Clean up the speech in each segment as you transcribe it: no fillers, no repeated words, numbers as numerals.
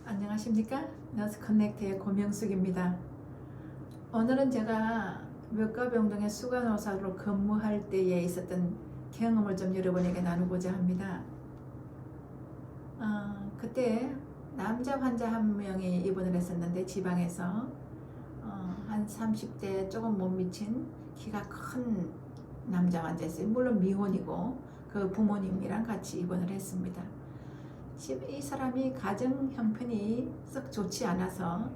안녕하십니까? 너스 커넥트의 고명숙입니다. 오늘은 제가 외과병동의 수간호사로 근무할 때에 있었던 경험을 좀 여러분에게 나누고자 합니다. 그때 남자 환자 한 명이 입원을 했었는데 지방에서 한 30대 조금 못 미친 키가 큰 남자 환자였어요. 물론 미혼이고 그 부모님이랑 같이 입원을 했습니다. 이 사람이 가정 형편이 썩 좋지 않아서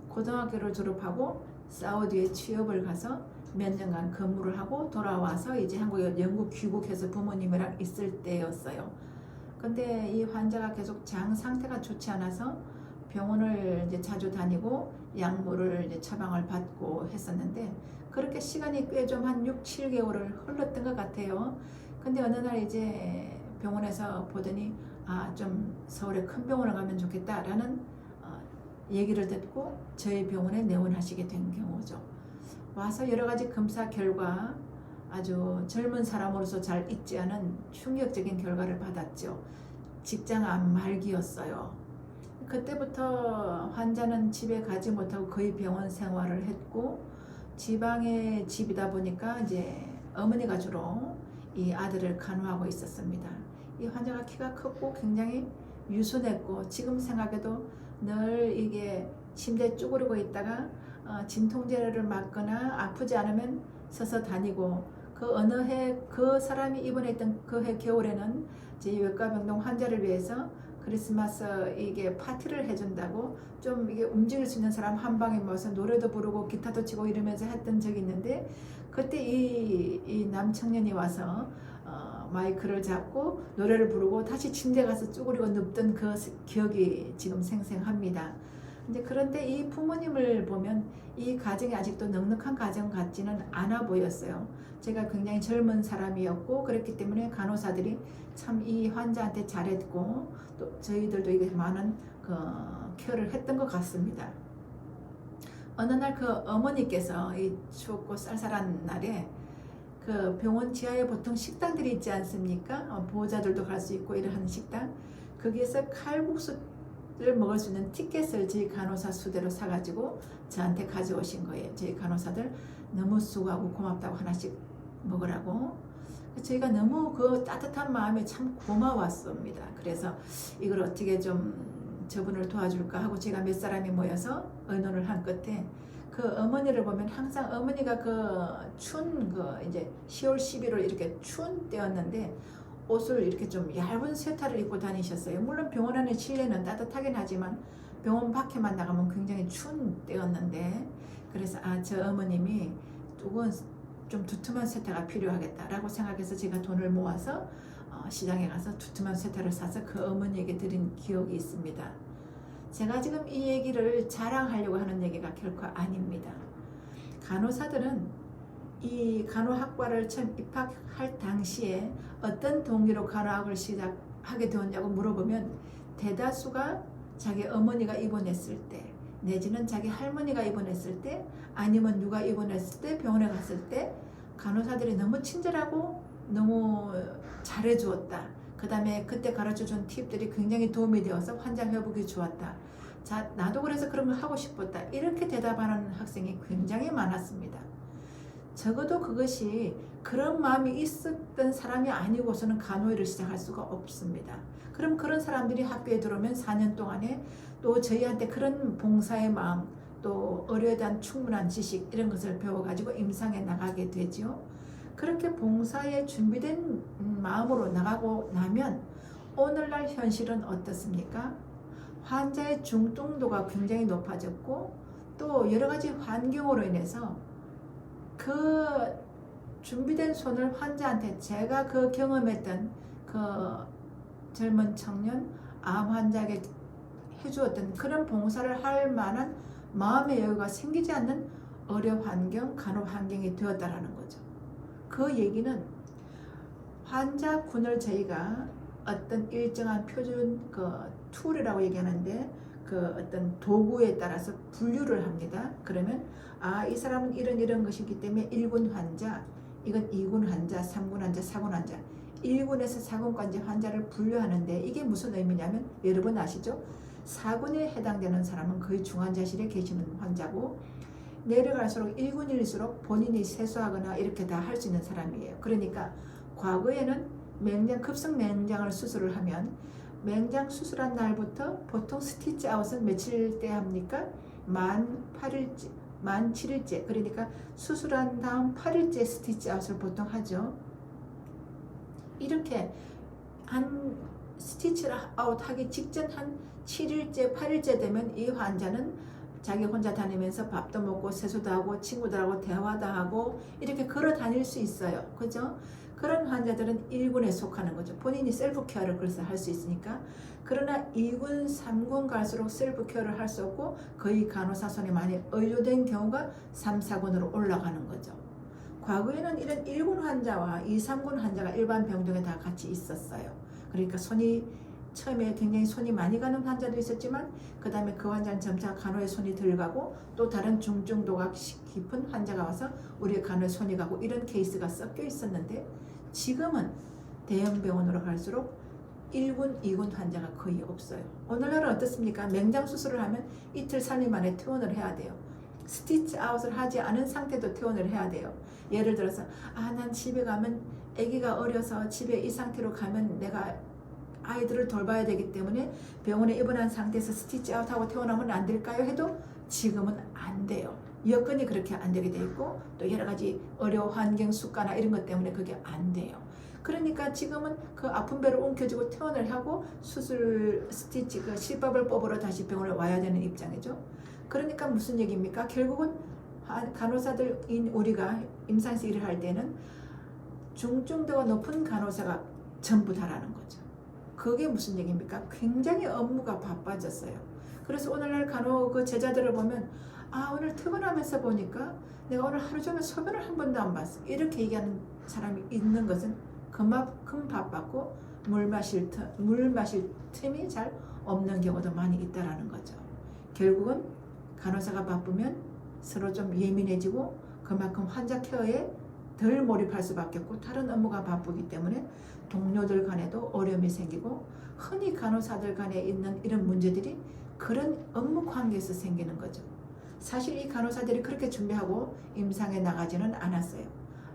고등학교를 졸업하고 사우디에 취업을 가서 몇 년간 근무를 하고 돌아와서 이제 한국에 영국 귀국해서 부모님이랑 있을 때였어요. 근데 이 환자가 계속 장 상태가 좋지 않아서 병원을 이제 자주 다니고 약물을 이제 처방을 받고 했었는데 그렇게 시간이 꽤 좀 한 6, 7개월을 흘렀던 것 같아요. 근데 어느 날 이제 병원에서 보더니 좀 서울에 큰 병원을 가면 좋겠다라는 얘기를 듣고 저희 병원에 내원하시게 된 경우죠. 와서 여러 가지 검사 결과 아주 젊은 사람으로서 잘 잊지 않은 충격적인 결과를 받았죠. 직장암 말기였어요. 그때부터 환자는 집에 가지 못하고 거의 병원 생활을 했고 지방의 집이다 보니까 이제 어머니가 주로 이 아들을 간호하고 있었습니다. 이 환자가 키가 컸고 굉장히 유순했고 지금 생각해도 늘 이게 침대에 쭈그리고 있다가 진통제를 맞거나 아프지 않으면 서서 다니고 그 어느 해 그 사람이 입원했던 그 해 겨울에는 제 외과병동 환자를 위해서 크리스마스 이게 파티를 해준다고 좀 이게 움직일 수 있는 사람 한 방에 모여서 노래도 부르고 기타도 치고 이러면서 했던 적이 있는데 그때 이 남청년이 와서 마이크를 잡고 노래를 부르고 다시 침대에 가서 쭈그리고 눕던 그 기억이 지금 생생합니다. 그런데 이 부모님을 보면 이 가정이 아직도 넉넉한 가정 같지는 않아 보였어요. 제가 굉장히 젊은 사람이었고 그렇기 때문에 간호사들이 참 이 환자한테 잘했고 또 저희들도 이게 많은 그 케어를 했던 것 같습니다. 어느 날 그 어머니께서 이 춥고 쌀쌀한 날에 그 병원 지하에 보통 식당들이 있지 않습니까? 보호자들도 갈 수 있고 이러한 식당 거기에서 칼국수를 먹을 수 있는 티켓을 저희 간호사 수대로 사가지고 저한테 가져오신 거예요. 저희 간호사들 너무 수고하고 고맙다고 하나씩 먹으라고. 저희가 너무 그 따뜻한 마음에 참 고마웠습니다. 그래서 이걸 어떻게 좀 저분을 도와줄까 하고 제가 몇 사람이 모여서 의논을 한 끝에 그 어머니를 보면 항상 어머니가 추운 이제 10월, 11월 이렇게 추운 때였는데 옷을 이렇게 좀 얇은 스웨터를 입고 다니셨어요. 물론 병원 안에 실내는 따뜻하긴 하지만 병원 밖에만 나가면 굉장히 추운 때였는데 그래서 저 어머님이 두건 좀 두툼한 스웨터가 필요하겠다라고 생각해서 제가 돈을 모아서 시장에 가서 두툼한 스웨터를 사서 그 어머니에게 드린 기억이 있습니다. 제가 지금 이 얘기를 자랑하려고 하는 얘기가 결코 아닙니다. 간호사들은 이 간호학과를 처음 입학할 당시에 어떤 동기로 간호학을 시작하게 되었냐고 물어보면 대다수가 자기 어머니가 입원했을 때 내지는 자기 할머니가 입원했을 때 아니면 누가 입원했을 때 병원에 갔을 때 간호사들이 너무 친절하고 너무 잘해주었다. 그 다음에 그때 가르쳐준 팁들이 굉장히 도움이 되어서 환자 회복이 좋았다. 자, 나도 그래서 그런 걸 하고 싶었다. 이렇게 대답하는 학생이 굉장히 많았습니다. 적어도 그것이 그런 마음이 있었던 사람이 아니고서는 간호일을 시작할 수가 없습니다. 그럼 그런 사람들이 학교에 들어오면 4년 동안에 또 저희한테 그런 봉사의 마음 또 의료에 대한 충분한 지식 이런 것을 배워가지고 임상에 나가게 되죠. 그렇게 봉사에 준비된 마음으로 나가고 나면 오늘날 현실은 어떻습니까? 환자의 중증도가 굉장히 높아졌고 또 여러 가지 환경으로 인해서 그 준비된 손을 환자한테 제가 경험했던 젊은 청년 암 환자에게 해주었던 그런 봉사를 할 만한 마음의 여유가 생기지 않는 의료 환경, 간호 환경이 되었다라는 거죠. 그 얘기는 환자군을 저희가 어떤 일정한 표준 툴이라고 얘기하는데 어떤 도구에 따라서 분류를 합니다. 그러면 이 사람은 이런 것이기 때문에 1군 환자, 이건 2군 환자, 3군 환자, 4군 환자 1군에서 4군까지 환자를 분류하는데 이게 무슨 의미냐면 여러분 아시죠? 4군에 해당되는 사람은 거의 중환자실에 계시는 환자고, 내려갈수록 1군일수록 본인이 세수하거나 이렇게 다 할 수 있는 사람이에요. 그러니까 과거에는 급성 맹장을 수술을 하면 맹장 수술한 날부터 보통 스티치 아웃은 며칠 때 합니까? 만 7일째. 그러니까 수술한 다음 8일째 스티치 아웃을 보통 하죠. 이렇게 한 스티치 아웃 하기 직전 한 7일째, 8일째 되면 이 환자는 자기 혼자 다니면서 밥도 먹고 세수도 하고 친구들하고 대화도 하고 이렇게 걸어 다닐 수 있어요. 그죠? 그런 환자들은 1군에 속하는 거죠. 본인이 셀프 케어를 그래서 할 수 있으니까. 그러나 2군, 3군 갈수록 셀프 케어를 할 수 없고 거의 간호사 손이 많이 의료된 경우가 3, 4군으로 올라가는 거죠. 과거에는 이런 1군 환자와 2, 3군 환자가 일반 병동에 다 같이 있었어요. 그러니까 처음에 굉장히 손이 많이 가는 환자도 있었지만 그 다음에 그 환자는 점차 간호에 손이 덜 가고 또 다른 중증도가 깊은 환자가 와서 우리 간호에 손이 가고 이런 케이스가 섞여 있었는데, 지금은 대형 병원으로 갈수록 1군, 2군 환자가 거의 없어요. 오늘날은 어떻습니까? 맹장 수술을 하면 이틀, 3일 만에 퇴원을 해야 돼요. 스티치 아웃을 하지 않은 상태도 퇴원을 해야 돼요. 예를 들어서 난 집에 가면 아기가 어려서 집에 이 상태로 가면 내가 아이들을 돌봐야 되기 때문에 병원에 입원한 상태에서 스티치 아웃하고 퇴원하면 안 될까요? 해도 지금은 안 돼요. 여건이 그렇게 안 되게 돼 있고 또 여러 가지 의료 환경 수가나 이런 것 때문에 그게 안 돼요. 그러니까 지금은 그 아픈 배를 움켜쥐고 퇴원을 하고 수술 스티치 그 실밥을 뽑으러 다시 병원에 와야 되는 입장이죠. 그러니까 무슨 얘기입니까? 결국은 간호사들인 우리가 임상에서 일을 할 때는 중증도가 높은 간호사가 전부 다라는 거죠. 그게 무슨 얘기입니까? 굉장히 업무가 바빠졌어요. 그래서 오늘날 간호 그 제자들을 보면 오늘 퇴근하면서 보니까 내가 오늘 하루 종일 소변을 한 번도 안 봤어. 이렇게 얘기하는 사람이 있는 것은 그만큼 바빴고 물 마실 틈이 잘 없는 경우도 많이 있다라는 거죠. 결국은 간호사가 바쁘면 서로 좀 예민해지고 그만큼 환자 케어에 덜 몰입할 수밖에 없고 다른 업무가 바쁘기 때문에 동료들 간에도 어려움이 생기고, 흔히 간호사들 간에 있는 이런 문제들이 그런 업무 관계에서 생기는 거죠. 사실 이 간호사들이 그렇게 준비하고 임상에 나가지는 않았어요.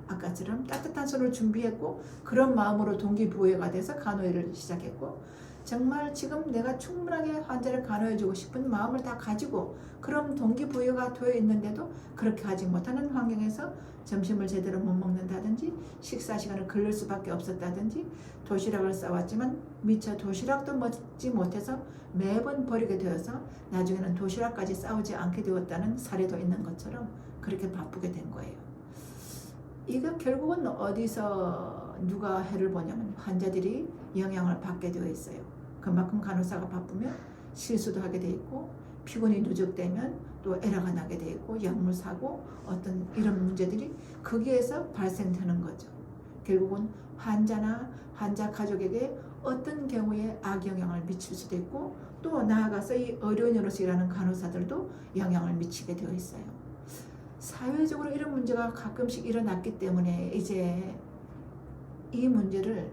아까처럼 따뜻한 손을 준비했고 그런 마음으로 동기부여가 돼서 간호일을 시작했고, 정말 지금 내가 충분하게 환자를 간호해주고 싶은 마음을 다 가지고 그런 동기부여가 되어 있는데도 그렇게 하지 못하는 환경에서 점심을 제대로 못 먹는다든지 식사 시간을 걸릴 수밖에 없었다든지 도시락을 싸왔지만 미처 도시락도 먹지 못해서 매번 버리게 되어서 나중에는 도시락까지 싸우지 않게 되었다는 사례도 있는 것처럼 그렇게 바쁘게 된 거예요. 이거 결국은 어디서 누가 해를 보냐면 환자들이 영향을 받게 되어 있어요. 그만큼 간호사가 바쁘면 실수도 하게 돼 있고 피곤이 누적되면 또 에러가 나게 돼 있고 약물 사고 어떤 이런 문제들이 거기에서 발생되는 거죠. 결국은 환자나 환자 가족에게 어떤 경우에 악영향을 미칠 수도 있고 또 나아가서 이 의료인으로서 일하는 간호사들도 영향을 미치게 되어 있어요. 사회적으로 이런 문제가 가끔씩 일어났기 때문에 이제 이 문제를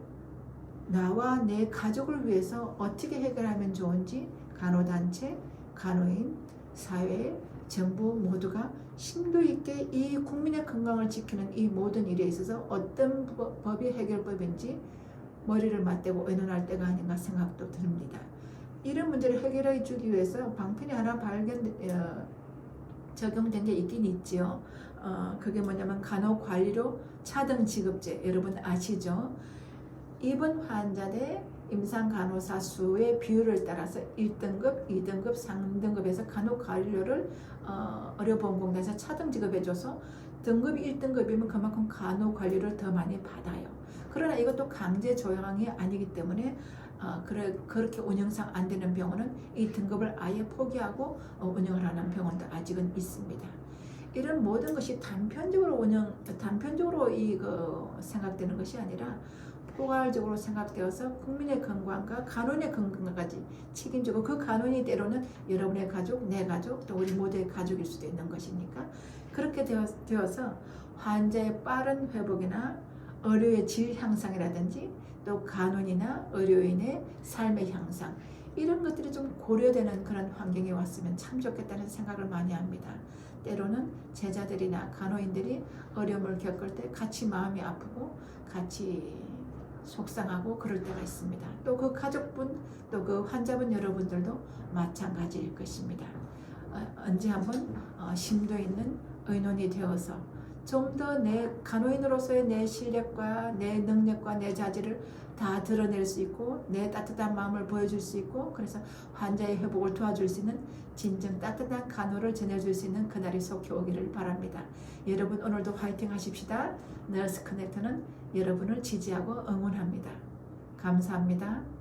나와 내 가족을 위해서 어떻게 해결하면 좋은지 간호단체, 간호인, 사회, 정부 모두가 심도 있게 이 국민의 건강을 지키는 이 모든 일에 있어서 어떤 법이 해결법인지 머리를 맞대고 의논할 때가 아닌가 생각도 듭니다. 이런 문제를 해결해 주기 위해서 방편이 하나 적용된 게 있긴 있지요. 그게 뭐냐면 간호관리료 차등 지급제, 여러분 아시죠? 입원 환자 대 임상간호사 수의 비율을 따라서 1등급, 2등급, 3등급에서 간호관리료를 의료보험공단에서 차등 지급해줘서 등급이 1등급이면 그만큼 간호관리료를 더 많이 받아요. 그러나 이것도 강제 조항이 아니기 때문에 그렇게 운영상 안 되는 병원은 이 등급을 아예 포기하고 운영을 하는 병원도 아직은 있습니다. 이런 모든 것이 단편적으로 생각되는 것이 아니라 포괄적으로 생각되어서 국민의 건강과 간호인의 건강까지 책임지고 그 간호인이 때로는 여러분의 가족, 내 가족, 또 우리 모두의 가족일 수도 있는 것이니까 그렇게 되어서 환자의 빠른 회복이나 의료의 질 향상이라든지 또 간호인이나 의료인의 삶의 향상, 이런 것들이 좀 고려되는 그런 환경에 왔으면 참 좋겠다는 생각을 많이 합니다. 때로는 제자들이나 간호인들이 어려움을 겪을 때 같이 마음이 아프고 같이 속상하고 그럴 때가 있습니다. 또 그 가족분, 또 그 환자분 여러분들도 마찬가지일 것입니다. 언제 한번 심도 있는 의논이 되어서 좀 더 내 간호인으로서의 내 실력과 내 능력과 내 자질을 다 드러낼 수 있고 내 따뜻한 마음을 보여줄 수 있고 그래서 환자의 회복을 도와줄 수 있는 진정 따뜻한 간호를 전해줄 수 있는 그날이 속히 오기를 바랍니다. 여러분 오늘도 화이팅 하십시다. 너스 커넥트는 여러분을 지지하고 응원합니다. 감사합니다.